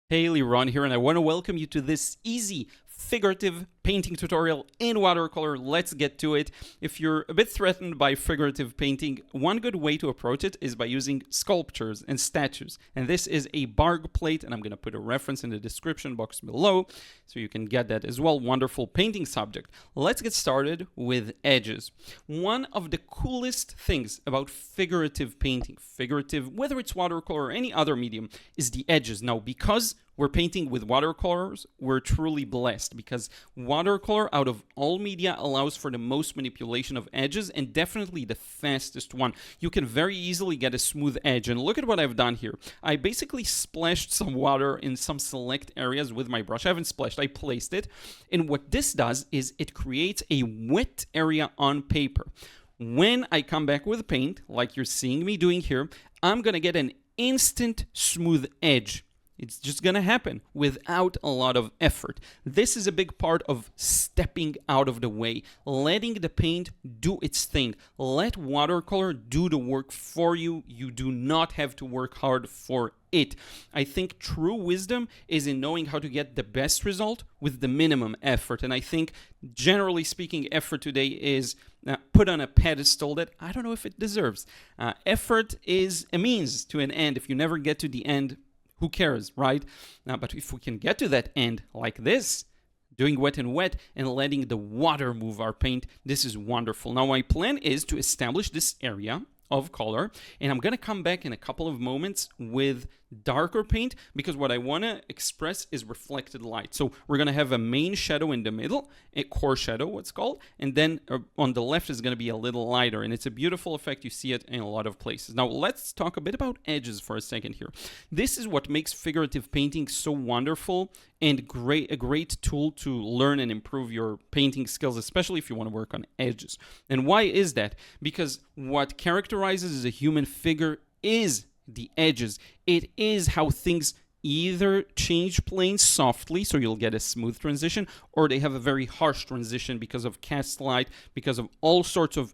Hey, Liron here, and I want to welcome you to this easy figurative painting tutorial in watercolor. Let's get to it. If you're a bit threatened by figurative painting, one good way to approach it is by using sculptures and statues. And this is a Bargue plate, and I'm going to put a reference in the description box below so you can get that as well. Wonderful painting subject. Let's get started with edges. One of the coolest things about figurative painting, whether it's watercolor or any other medium, is the edges. Now, because we're painting with watercolors, we're truly blessed because watercolor out of all media allows for the most manipulation of edges and definitely the fastest one. You can very easily get a smooth edge, and look at what I've done here. I basically splashed some water in some select areas with my brush. I haven't splashed, I placed it, and what this does is it creates a wet area on paper. When I come back with paint, like you're seeing me doing here, I'm gonna get an instant smooth edge. It's just going to happen without a lot of effort. This is a big part of stepping out of the way, letting the paint do its thing. Let watercolor do the work for you. You do not have to work hard for it. I think true wisdom is in knowing how to get the best result with the minimum effort. And I think, generally speaking, effort today is put on a pedestal that I don't know if it deserves. Effort is a means to an end. If you never get to the end, who cares, right? But if we can get to that end like this, doing wet and wet and letting the water move our paint, this is wonderful. Now, my plan is to establish this area of color, and I'm going to come back in a couple of moments with darker paint because what I want to express is reflected light. So we're going to have a main shadow in the middle, a core shadow, what's called, and then on the left is going to be a little lighter, and it's a beautiful effect. You see it in a lot of places. Now let's talk a bit about edges for a second here. This is what makes figurative painting so wonderful and a great tool to learn and improve your painting skills, especially if you want to work on edges. And why is that? Because what characterizes a human figure is the edges. It is how things either change planes softly, so you'll get a smooth transition, or they have a very harsh transition because of cast light, because of all sorts of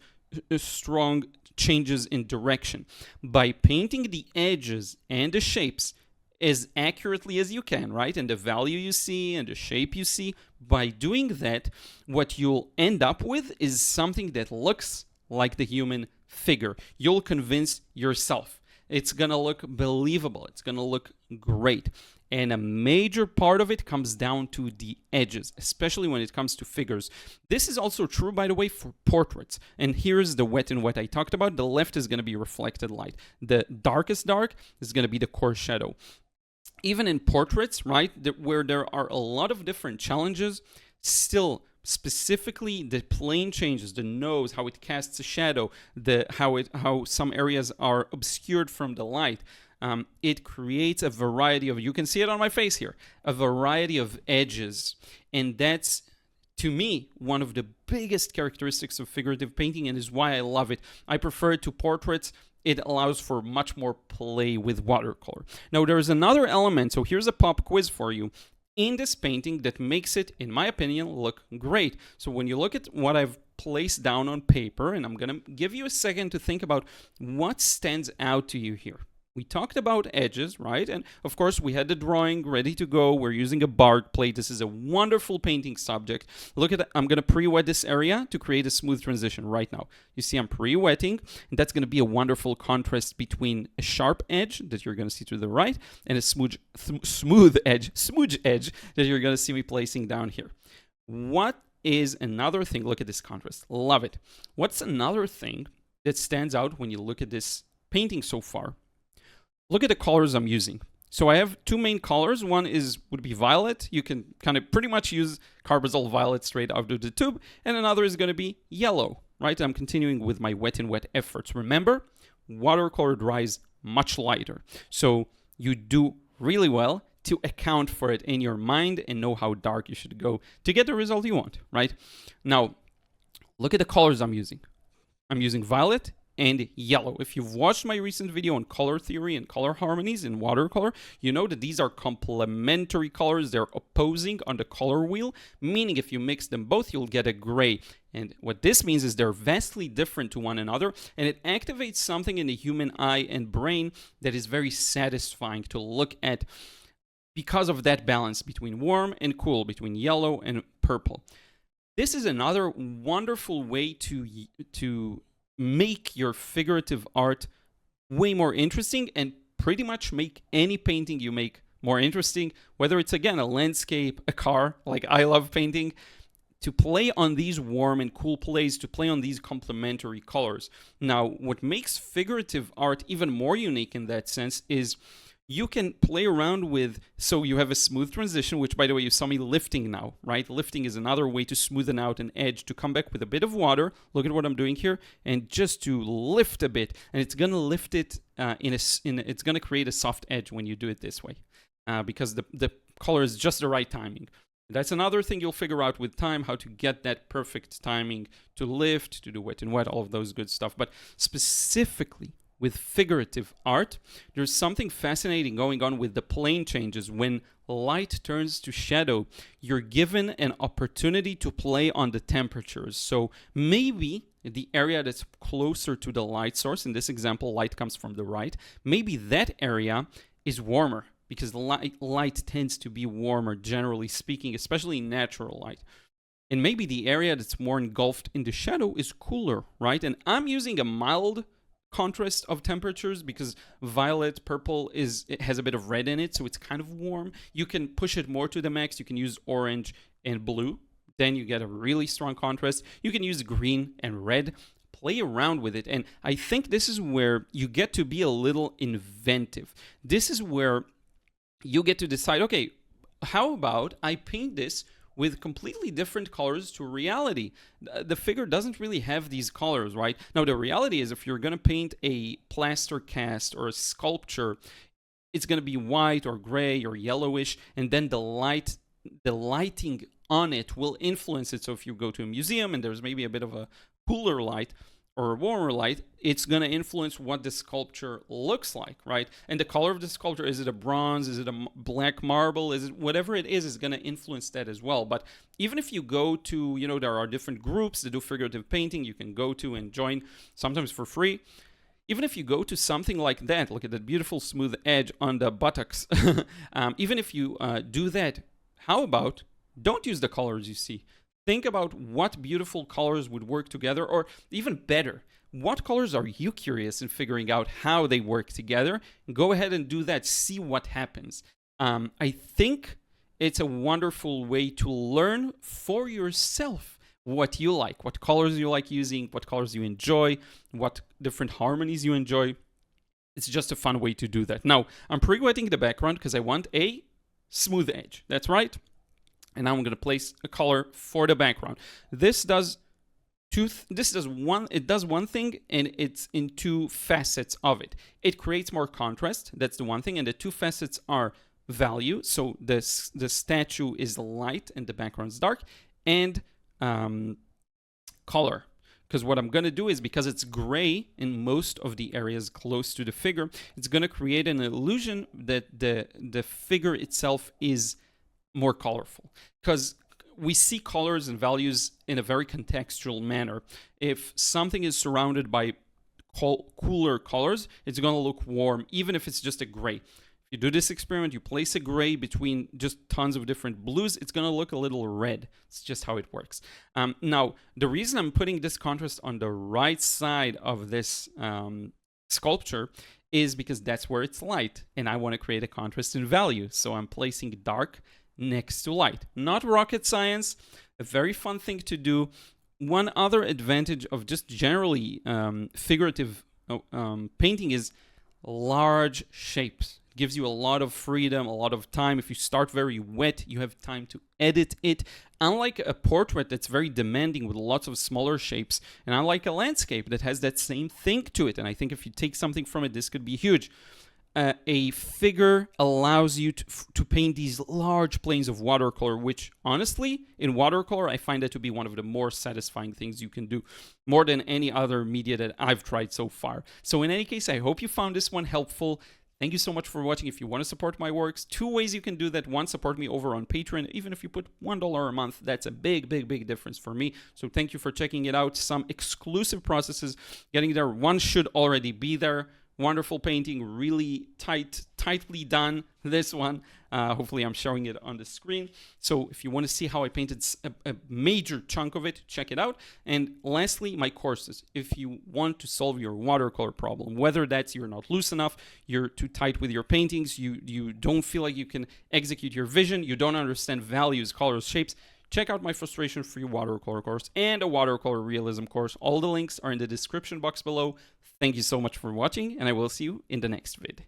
strong changes in direction. By painting the edges and the shapes as accurately as you can, right? And the value you see and the shape you see, by doing that, what you'll end up with is something that looks like the human figure. You'll convince yourself. It's gonna look believable. It's gonna look great. And a major part of it comes down to the edges, especially when it comes to figures. This is also true, by the way, for portraits. And here's the wet and wet I talked about. The left is gonna be reflected light. The darkest dark is gonna be the core shadow. Even in portraits, right, where there are a lot of different challenges, still specifically the plane changes, the nose, how it casts a shadow, how some areas are obscured from the light. It creates a variety of, you can see it on my face here, a variety of edges. And that's, to me, one of the biggest characteristics of figurative painting, and is why I love it. I prefer it to portraits. It allows for much more play with watercolor. Now, there's another element, so here's a pop quiz for you, in this painting that makes it, in my opinion, look great. So when you look at what I've placed down on paper, and I'm gonna give you a second to think about what stands out to you here. We talked about edges, right? And of course, we had the drawing ready to go. We're using a Bargue plate. This is a wonderful painting subject. Look at that. I'm going to pre-wet this area to create a smooth transition right now. You see I'm pre-wetting, and that's going to be a wonderful contrast between a sharp edge that you're going to see to the right and a smooth edge that you're going to see me placing down here. What is another thing? Look at this contrast. Love it. What's another thing that stands out when you look at this painting so far? Look at the colors I'm using. So I have two main colors. One would be violet. You can kind of pretty much use Carbazole violet straight out of the tube. And another is going to be yellow, right? I'm continuing with my wet and wet efforts. Remember, watercolor dries much lighter. So you do really well to account for it in your mind and know how dark you should go to get the result you want, right? Now, look at the colors I'm using. I'm using violet and yellow. If you've watched my recent video on color theory and color harmonies in watercolor, you know that these are complementary colors. They're opposing on the color wheel, meaning if you mix them both, you'll get a gray. And what this means is they're vastly different to one another, and it activates something in the human eye and brain that is very satisfying to look at because of that balance between warm and cool, between yellow and purple. This is another wonderful way to make your figurative art way more interesting and pretty much make any painting you make more interesting, whether it's, again, a landscape, a car, like I love painting, to play on these warm and cool plays, to play on these complementary colors. Now, what makes figurative art even more unique in that sense is you can play around with, so you have a smooth transition, which, by the way, you saw me lifting now, right? Lifting is another way to smoothen out an edge, to come back with a bit of water. Look at what I'm doing here, and just to lift a bit, and it's gonna lift it it's gonna create a soft edge when you do it this way, because the color is just the right timing. That's another thing you'll figure out with time, how to get that perfect timing to lift, to do wet and wet, all of those good stuff. But specifically with figurative art, there's something fascinating going on with the plane changes. When light turns to shadow, you're given an opportunity to play on the temperatures. So maybe the area that's closer to the light source, in this example, light comes from the right, maybe that area is warmer, because light tends to be warmer, generally speaking, especially natural light. And maybe the area that's more engulfed in the shadow is cooler, right? And I'm using a mild contrast of temperatures because violet, purple it has a bit of red in it, so it's kind of warm. You can push it more to the max. You can use orange and blue. Then you get a really strong contrast. You can use green and red. Play around with it. And I think this is where you get to be a little inventive. This is where you get to decide, okay, how about I paint this with completely different colors to reality? The figure doesn't really have these colors, right? Now, the reality is if you're going to paint a plaster cast or a sculpture, it's going to be white or gray or yellowish, and then the lighting on it will influence it. So if you go to a museum and there's maybe a bit of a cooler light or a warmer light, it's going to influence what the sculpture looks like, right? And the color of the sculpture, is it a bronze, is it a black marble, is it whatever it is going to influence that as well. But even if you go to, there are different groups that do figurative painting you can go to and join, sometimes for free. Even if you go to something like that, look at that beautiful smooth edge on the buttocks. Even if you do that, how about don't use the colors you see? Think about what beautiful colors would work together, or even better, what colors are you curious in figuring out how they work together? Go ahead and do that. See what happens. I think it's a wonderful way to learn for yourself what you like, what colors you like using, what colors you enjoy, what different harmonies you enjoy. It's just a fun way to do that. Now, I'm pre-wetting the background because I want a smooth edge. That's right. And now I'm going to place a color for the background. This does one thing, and it's in two facets of it. It creates more contrast. That's the one thing. And the two facets are value. So the statue is light and the background is dark, and color. Because what I'm going to do is, because it's gray in most of the areas close to the figure, it's going to create an illusion that the figure itself is more colorful, because we see colors and values in a very contextual manner. If something is surrounded by cooler colors, it's going to look warm, even if it's just a gray. If you do this experiment, you place a gray between just tons of different blues, it's going to look a little red. It's just how it works. Now, the reason I'm putting this contrast on the right side of this sculpture is because that's where it's light, and I want to create a contrast in value. So I'm placing dark next to light. Not rocket science, a very fun thing to do. One other advantage of just generally figurative painting is large shapes. It gives you a lot of freedom, a lot of time. If you start very wet, you have time to edit it. Unlike a portrait that's very demanding with lots of smaller shapes, and unlike a landscape that has that same thing to it, and I think if you take something from it, this could be huge. A figure allows you to paint these large planes of watercolor, which honestly, in watercolor, I find that to be one of the more satisfying things you can do, more than any other media that I've tried so far. So in any case, I hope you found this one helpful. Thank you so much for watching. If you want to support my works, two ways you can do that. One, support me over on Patreon. Even if you put $1 a month, that's a big, big, big difference for me. So thank you for checking it out. Some exclusive processes getting there. One should already be there. wonderful painting, really tightly done. This one, hopefully I'm showing it on the screen. So if you want to see how I painted a major chunk of it, check it out. And lastly, my courses. If you want to solve your watercolor problem, whether that's you're not loose enough, you're too tight with your paintings, you don't feel like you can execute your vision, you don't understand values, colors, shapes, check out my frustration-free watercolor course and a watercolor realism course. All the links are in the description box below. Thank you so much for watching, and I will see you in the next vid.